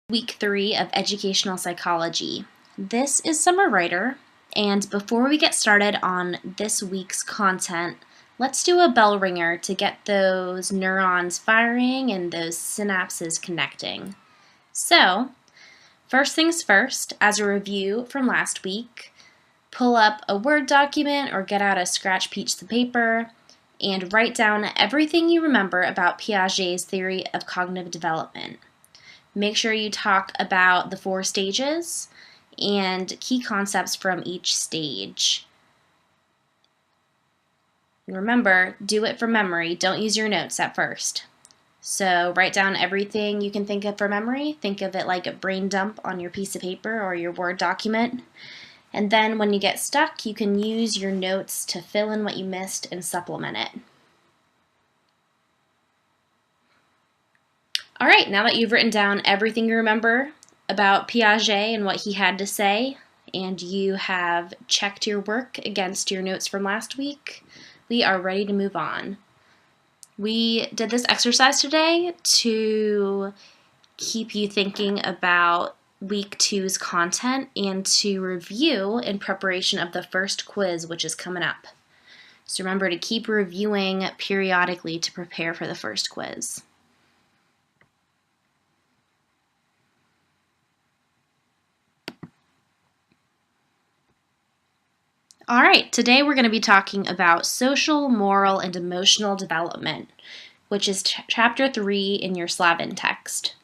Week 3 of Educational Psychology. This is Summer Writer, and before we get started on this week's content, let's do a bell ringer to get those neurons firing and those synapses connecting. So, first things first, as a review from last week, pull up a Word document or get out a scratch piece of paper and write down everything you remember about Piaget's theory of cognitive development. Make sure you talk about the 4 stages and key concepts from each stage. Remember, do it from memory. Don't use your notes at first. So write down everything you can think of from memory. Think of it like a brain dump on your piece of paper or your Word document. And then when you get stuck, you can use your notes to fill in what you missed and supplement it. All right, now that you've written down everything you remember about Piaget and what he had to say, and you have checked your work against your notes from last week, we are ready to move on. We did this exercise today to keep you thinking about week 2's content and to review in preparation of the first quiz, which is coming up. So remember to keep reviewing periodically to prepare for the first quiz. All right, today we're going to be talking about social, moral, and emotional development, which is chapter 3 in your Slavin text.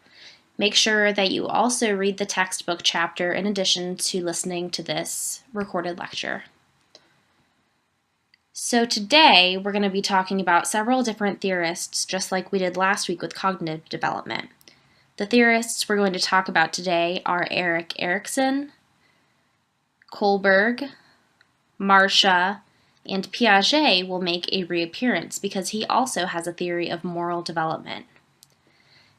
Make sure that you also read the textbook chapter in addition to listening to this recorded lecture. So today we're going to be talking about several different theorists, just like we did last week with cognitive development. The theorists we're going to talk about today are Erik Erikson, Kohlberg, Marcia, and Piaget will make a reappearance because he also has a theory of moral development.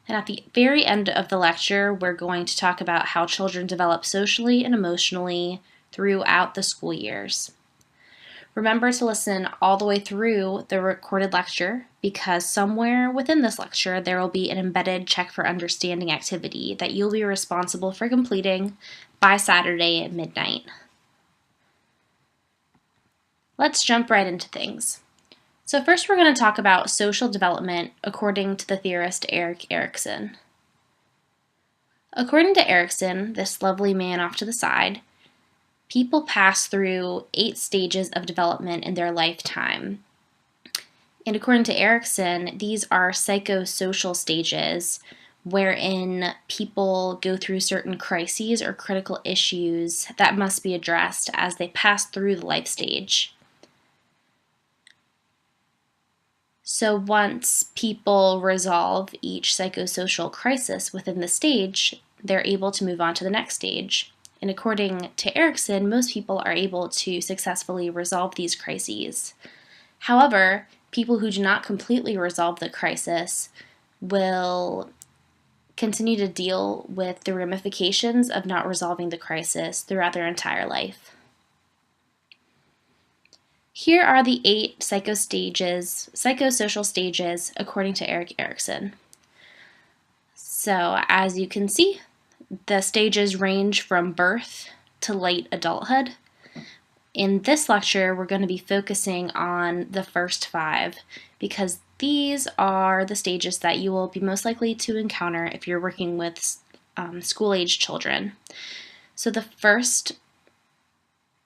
And at the very end of the lecture, we're going to talk about how children develop socially and emotionally throughout the school years. Remember to listen all the way through the recorded lecture because somewhere within this lecture there will be an embedded check for understanding activity that you'll be responsible for completing by Saturday at midnight. Let's jump right into things. So first we're going to talk about social development according to the theorist Erik Erikson. According to Erikson, this lovely man off to the side, people pass through 8 stages of development in their lifetime. And according to Erikson, these are psychosocial stages wherein people go through certain crises or critical issues that must be addressed as they pass through the life stage. So once people resolve each psychosocial crisis within the stage, they're able to move on to the next stage. And according to Erikson, most people are able to successfully resolve these crises. However, people who do not completely resolve the crisis will continue to deal with the ramifications of not resolving the crisis throughout their entire life. Here are the 8 psychosocial stages according to Erik Erikson. So as you can see, the stages range from birth to late adulthood. In this lecture, we're going to be focusing on the first 5 because these are the stages that you will be most likely to encounter if you're working with school-age children. So the first,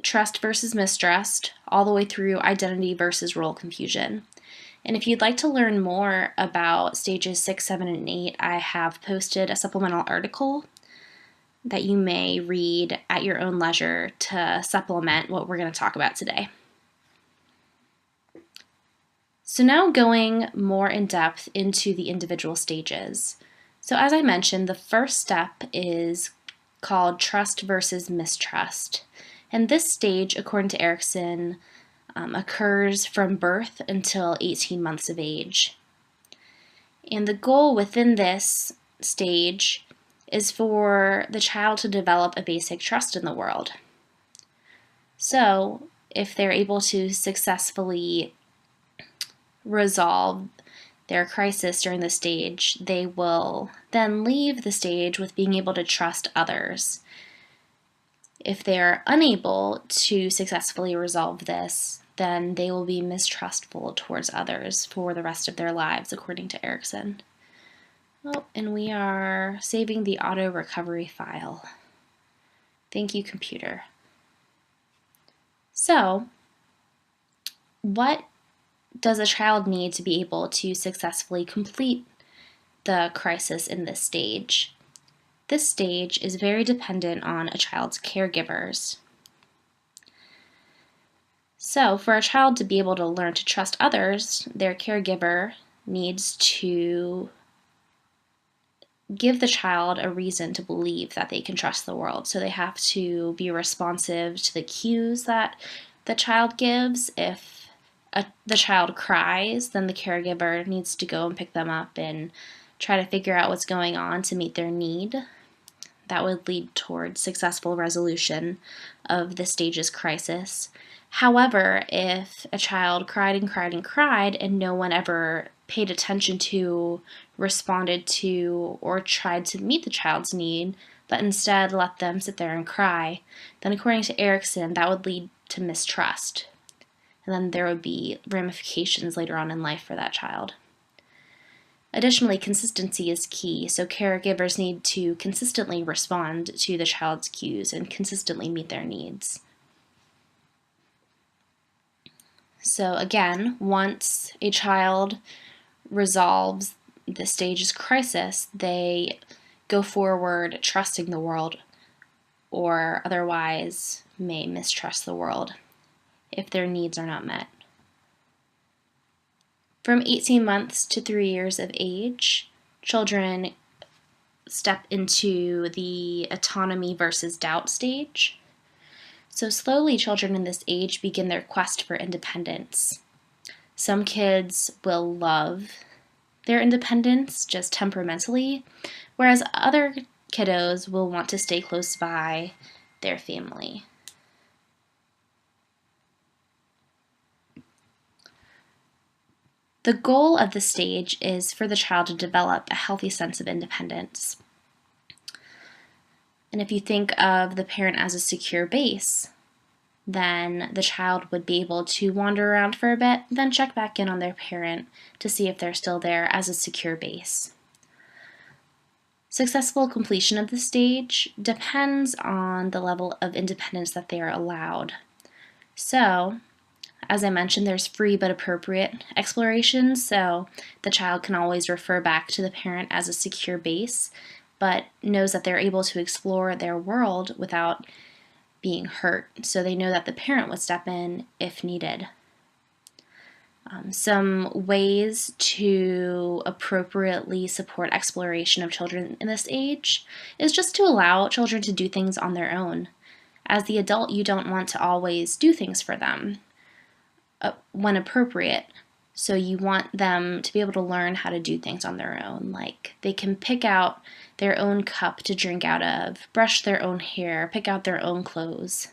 trust versus mistrust, all the way through identity versus role confusion. And if you'd like to learn more about stages 6, 7, and 8, I have posted a supplemental article that you may read at your own leisure to supplement what we're going to talk about today. So now going more in depth into the individual stages. So as I mentioned, the first step is called trust versus mistrust. And this stage, according to Erikson, occurs from birth until 18 months of age. And the goal within this stage is for the child to develop a basic trust in the world. So, if they're able to successfully resolve their crisis during the stage, they will then leave the stage with being able to trust others. If they are unable to successfully resolve this, then they will be mistrustful towards others for the rest of their lives, according to Erikson. Oh, and we are saving the auto recovery file. Thank you, computer. So, what does a child need to be able to successfully complete the crisis in this stage? This stage is very dependent on a child's caregivers. So, for a child to be able to learn to trust others, their caregiver needs to give the child a reason to believe that they can trust the world. So they have to be responsive to the cues that the child gives. If the child cries, then the caregiver needs to go and pick them up and try to figure out what's going on to meet their need. That would lead towards successful resolution of the stage's crisis. However, if a child cried and cried and cried and no one ever paid attention to, responded to, or tried to meet the child's need, but instead let them sit there and cry, then according to Erikson, that would lead to mistrust. And then there would be ramifications later on in life for that child. Additionally, consistency is key, so caregivers need to consistently respond to the child's cues and consistently meet their needs. So again, once a child resolves the stage's crisis, they go forward trusting the world, or otherwise may mistrust the world if their needs are not met. From 18 months to 3 years of age, children step into the autonomy versus doubt stage. So slowly, children in this age begin their quest for independence. Some kids will love their independence just temperamentally, whereas other kiddos will want to stay close by their family. The goal of the stage is for the child to develop a healthy sense of independence. And if you think of the parent as a secure base, then the child would be able to wander around for a bit, then check back in on their parent to see if they're still there as a secure base. Successful completion of the stage depends on the level of independence that they are allowed. So, as I mentioned, there's free but appropriate exploration, so the child can always refer back to the parent as a secure base, but knows that they're able to explore their world without being hurt, so they know that the parent would step in if needed. Some ways to appropriately support exploration of children in this age is just to allow children to do things on their own. As the adult, you don't want to always do things for them when appropriate. So you want them to be able to learn how to do things on their own. Like they can pick out their own cup to drink out of, brush their own hair, pick out their own clothes.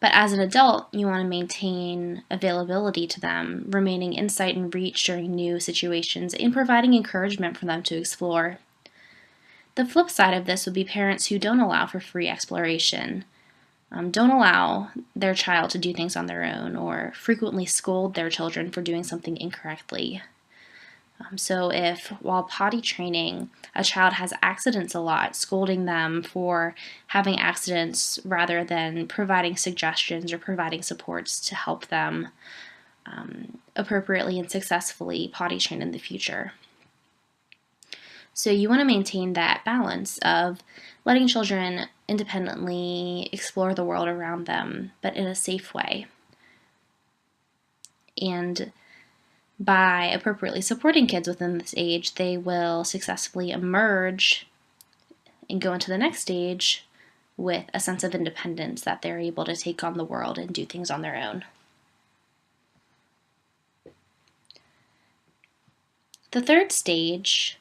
But as an adult, you want to maintain availability to them, remaining in sight and reach during new situations, and providing encouragement for them to explore. The flip side of this would be parents who don't allow for free exploration. Don't allow their child to do things on their own, or frequently scold their children for doing something incorrectly. So if, while potty training, a child has accidents a lot, scolding them for having accidents rather than providing suggestions or providing supports to help them appropriately and successfully potty train in the future. So you want to maintain that balance of letting children independently explore the world around them, but in a safe way. And by appropriately supporting kids within this age, they will successfully emerge and go into the next stage with a sense of independence that they're able to take on the world and do things on their own. The third stage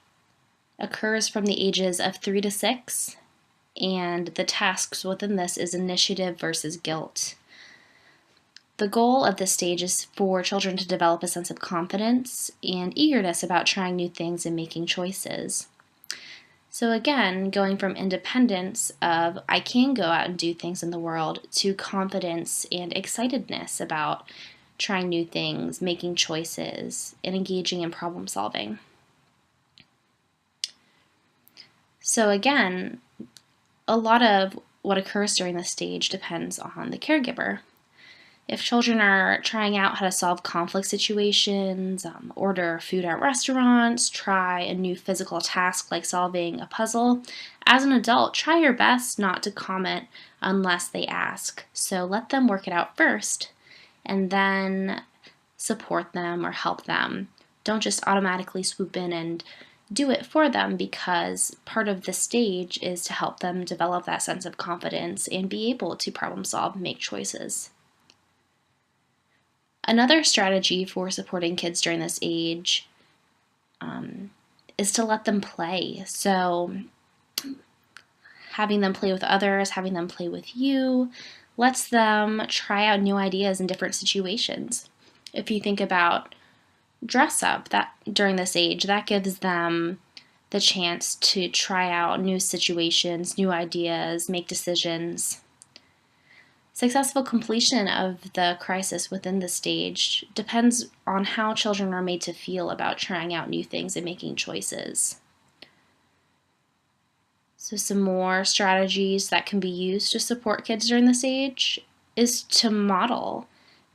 occurs from the ages of 3 to 6, and the tasks within this is initiative versus guilt. The goal of this stage is for children to develop a sense of confidence and eagerness about trying new things and making choices. So again, going from independence of I can go out and do things in the world to confidence and excitedness about trying new things, making choices, and engaging in problem solving. So again, a lot of what occurs during this stage depends on the caregiver. If children are trying out how to solve conflict situations, order food at restaurants, try a new physical task like solving a puzzle, as an adult, try your best not to comment unless they ask. So let them work it out first and then support them or help them. Don't just automatically swoop in and do it for them, because part of the stage is to help them develop that sense of confidence and be able to problem solve and make choices. Another strategy for supporting kids during this age is to let them play. So having them play with others, having them play with you, lets them try out new ideas in different situations. If you think about dress up that during this age, that gives them the chance to try out new situations, new ideas, make decisions. Successful completion of the crisis within the stage depends on how children are made to feel about trying out new things and making choices. So some more strategies that can be used to support kids during this age is to model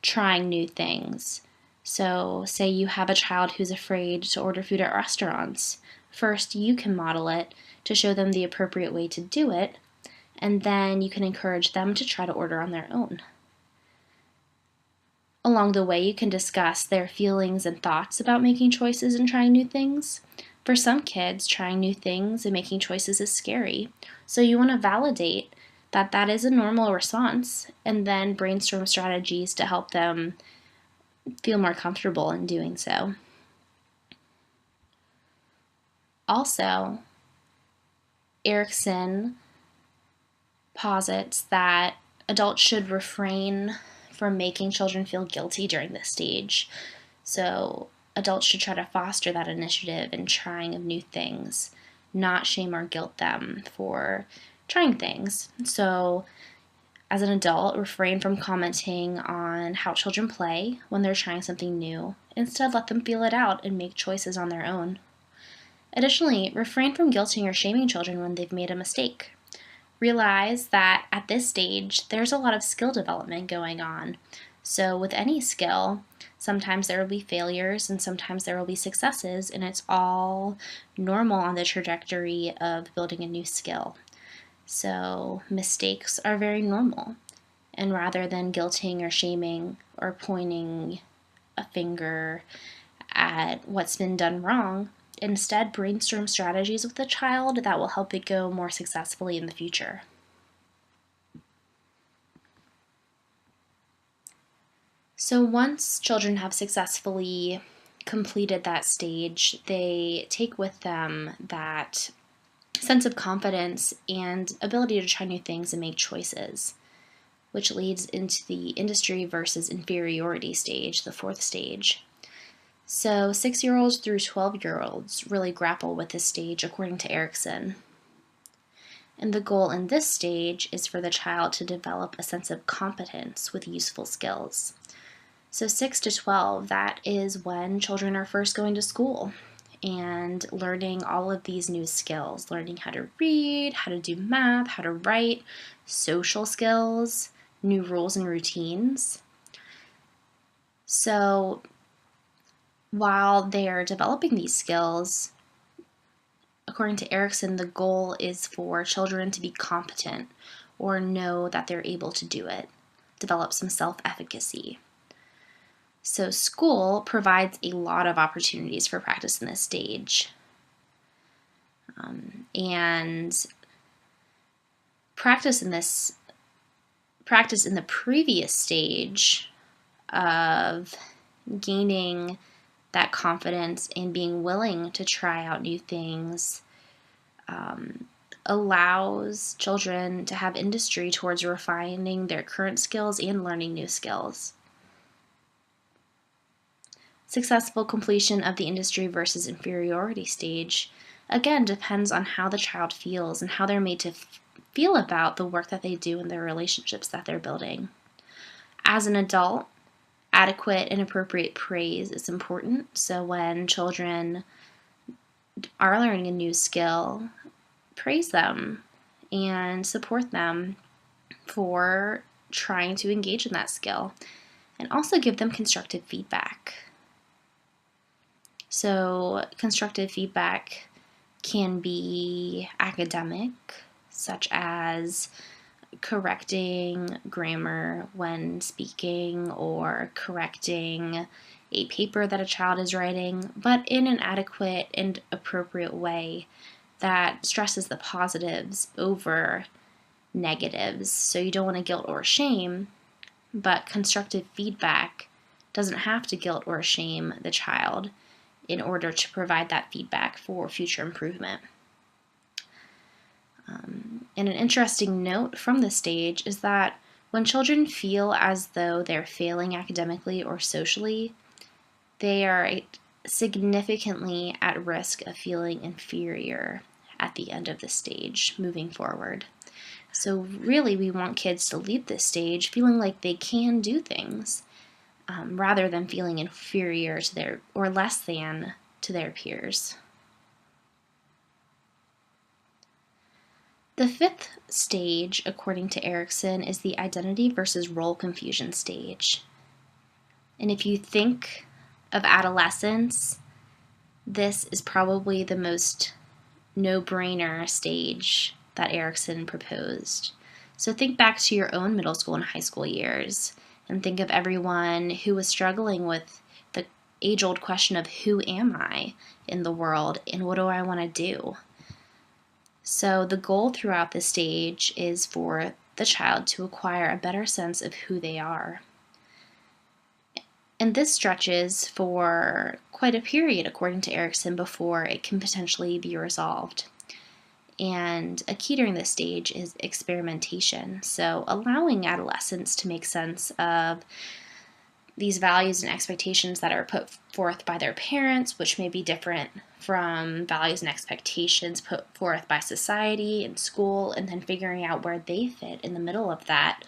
trying new things. So say you have a child who's afraid to order food at restaurants. First, you can model it to show them the appropriate way to do it, and then you can encourage them to try to order on their own. Along the way, you can discuss their feelings and thoughts about making choices and trying new things. For some kids, trying new things and making choices is scary, so you want to validate that that is a normal response, and then brainstorm strategies to help them feel more comfortable in doing so. Also, Erikson posits that adults should refrain from making children feel guilty during this stage. So adults should try to foster that initiative and trying of new things, not shame or guilt them for trying things. So as an adult, refrain from commenting on how children play when they're trying something new. Instead, let them feel it out and make choices on their own. Additionally, refrain from guilting or shaming children when they've made a mistake. Realize that at this stage, there's a lot of skill development going on. So with any skill, sometimes there will be failures and sometimes there will be successes, and it's all normal on the trajectory of building a new skill. So mistakes are very normal. And rather than guilting or shaming or pointing a finger at what's been done wrong, instead, brainstorm strategies with the child that will help it go more successfully in the future. So once children have successfully completed that stage, they take with them that sense of confidence and ability to try new things and make choices, which leads into the industry versus inferiority stage, the fourth stage. So 6-year-olds through 12-year-olds really grapple with this stage according to Erikson. And the goal in this stage is for the child to develop a sense of competence with useful skills. So 6 to 12, that is when children are first going to school and learning all of these new skills, learning how to read, how to do math, how to write, social skills, new rules and routines. So while they are developing these skills, according to Erikson, the goal is for children to be competent or know that they're able to do it, develop some self-efficacy. So school provides a lot of opportunities for practice in this stage. And practice in the previous stage of gaining that confidence and being willing to try out new things allows children to have industry towards refining their current skills and learning new skills. Successful completion of the industry versus inferiority stage, again, depends on how the child feels and how they're made to feel about the work that they do and their relationships that they're building. As an adult, adequate and appropriate praise is important. So when children are learning a new skill, praise them and support them for trying to engage in that skill, and also give them constructive feedback. So constructive feedback can be academic, such as correcting grammar when speaking or correcting a paper that a child is writing, but in an adequate and appropriate way that stresses the positives over negatives. So you don't want to guilt or shame, but constructive feedback doesn't have to guilt or shame the child in order to provide that feedback for future improvement. And an interesting note from this stage is that when children feel as though they're failing academically or socially, they are significantly at risk of feeling inferior at the end of the stage moving forward. So really, we want kids to leave this stage feeling like they can do things, rather than feeling inferior to their, or less than, to their peers. The fifth stage, according to Erikson, is the identity versus role confusion stage. And if you think of adolescence, this is probably the most no-brainer stage that Erikson proposed. So think back to your own middle school and high school years and think of everyone who was struggling with the age-old question of who am I in the world and what do I want to do? So the goal throughout this stage is for the child to acquire a better sense of who they are. And this stretches for quite a period, according to Erikson, before it can potentially be resolved. And a key during this stage is experimentation. So allowing adolescents to make sense of these values and expectations that are put forth by their parents, which may be different from values and expectations put forth by society and school, and then figuring out where they fit in the middle of that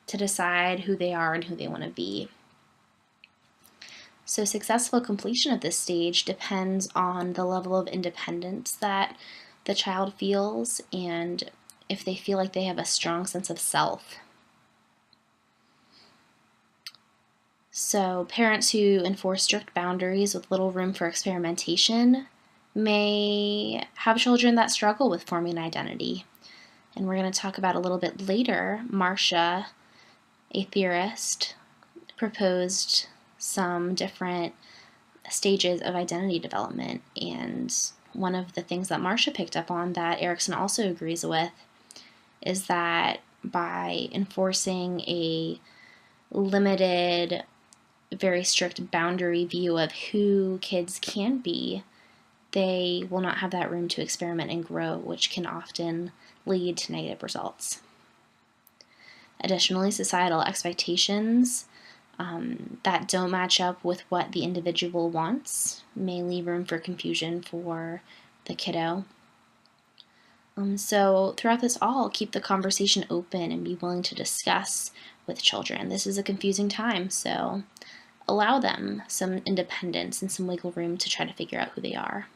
to decide who they are and who they want to be. So successful completion of this stage depends on the level of independence that the child feels and if they feel like they have a strong sense of self. So parents who enforce strict boundaries with little room for experimentation may have children that struggle with forming an identity. And we're going to talk about a little bit later, Marcia, a theorist, proposed some different stages of identity development. And one of the things that Marcia picked up on that Erikson also agrees with is that by enforcing a limited, very strict boundary view of who kids can be, they will not have that room to experiment and grow, which can often lead to negative results. Additionally, societal expectations that don't match up with what the individual wants may leave room for confusion for the kiddo. So throughout this all, keep the conversation open and be willing to discuss with children. This is a confusing time, so allow them some independence and some wiggle room to try to figure out who they are.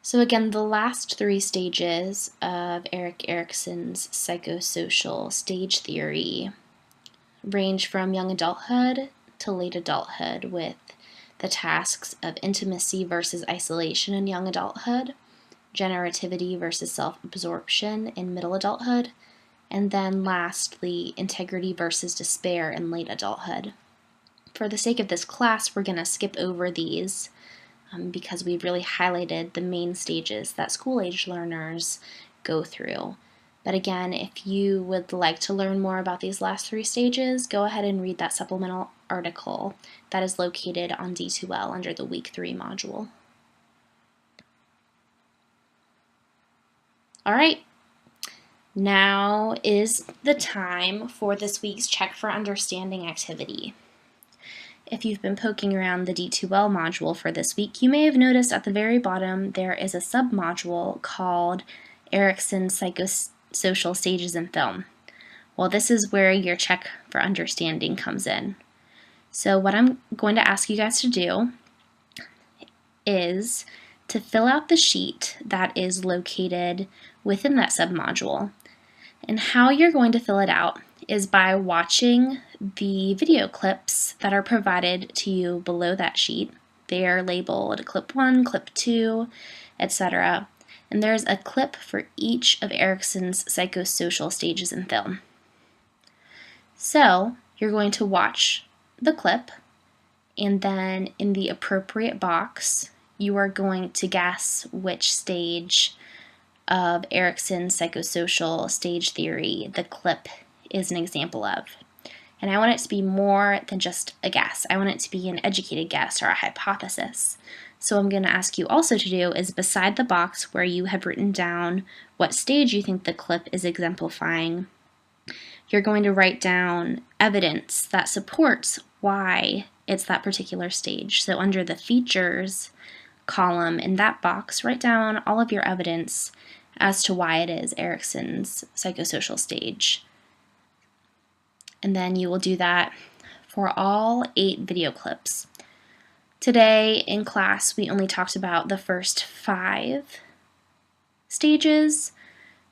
So again, the last three stages of Erik Erikson's psychosocial stage theory range from young adulthood to late adulthood, with the tasks of intimacy versus isolation in young adulthood, generativity versus self-absorption in middle adulthood, and then lastly, integrity versus despair in late adulthood. For the sake of this class, we're going to skip over these because we've really highlighted the main stages that school-age learners go through. But again, if you would like to learn more about these last three stages, go ahead and read that supplemental article that is located on D2L under the Week 3 module. All right, Now is the time for this week's Check for Understanding activity. If you've been poking around the D2L module for this week, you may have noticed at the very bottom there is a submodule called Erickson's Psychosocial Stages in Film. Well, this is where your Check for Understanding comes in. So what I'm going to ask you guys to do is to fill out the sheet that is located within that submodule. And how you're going to fill it out is by watching the video clips that are provided to you below that sheet. They are labeled clip 1, clip 2, etc. And there's a clip for each of Erickson's psychosocial stages in film. So you're going to watch the clip, and then in the appropriate box, you are going to guess which stage of Erickson's psychosocial stage theory the clip is an example of. And I want it to be more than just a guess. I want it to be an educated guess or a hypothesis. So what I'm going to ask you also to do is beside the box where you have written down what stage you think the clip is exemplifying, you're going to write down evidence that supports why it's that particular stage. So under the features column in that box, write down all of your evidence as to why it is Erickson's psychosocial stage. And then you will do that for all 8 video clips. Today in class, we only talked about the first 5 stages,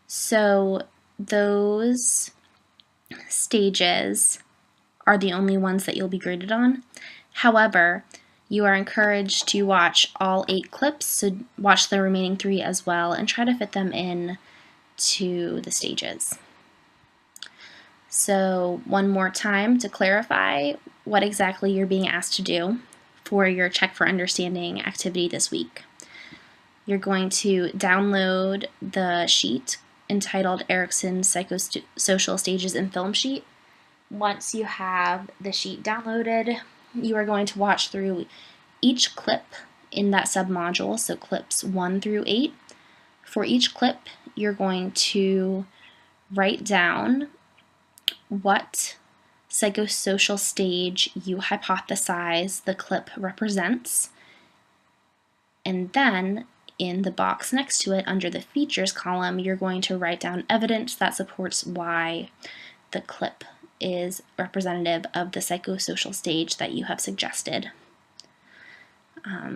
so those stages are the only ones that you'll be graded on. However, you are encouraged to watch all 8 clips, so watch the remaining 3 as well and try to fit them in to the stages. So one more time to clarify what exactly you're being asked to do for your Check for Understanding activity this week. You're going to download the sheet entitled Erickson's Psychosocial Stages in Film sheet. Once you have the sheet downloaded, you are going to watch through each clip in that submodule, so clips 1 through 8. For each clip, you're going to write down what psychosocial stage you hypothesize the clip represents, and then in the box next to it under the features column, you're going to write down evidence that supports why the clip is representative of the psychosocial stage that you have suggested.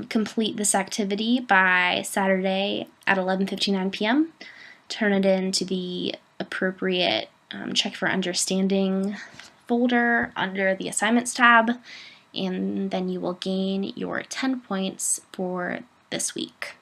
Complete this activity by Saturday at 11:59 p.m. Turn it into the appropriate Check for Understanding folder under the Assignments tab, and then you will gain your 10 points for this week.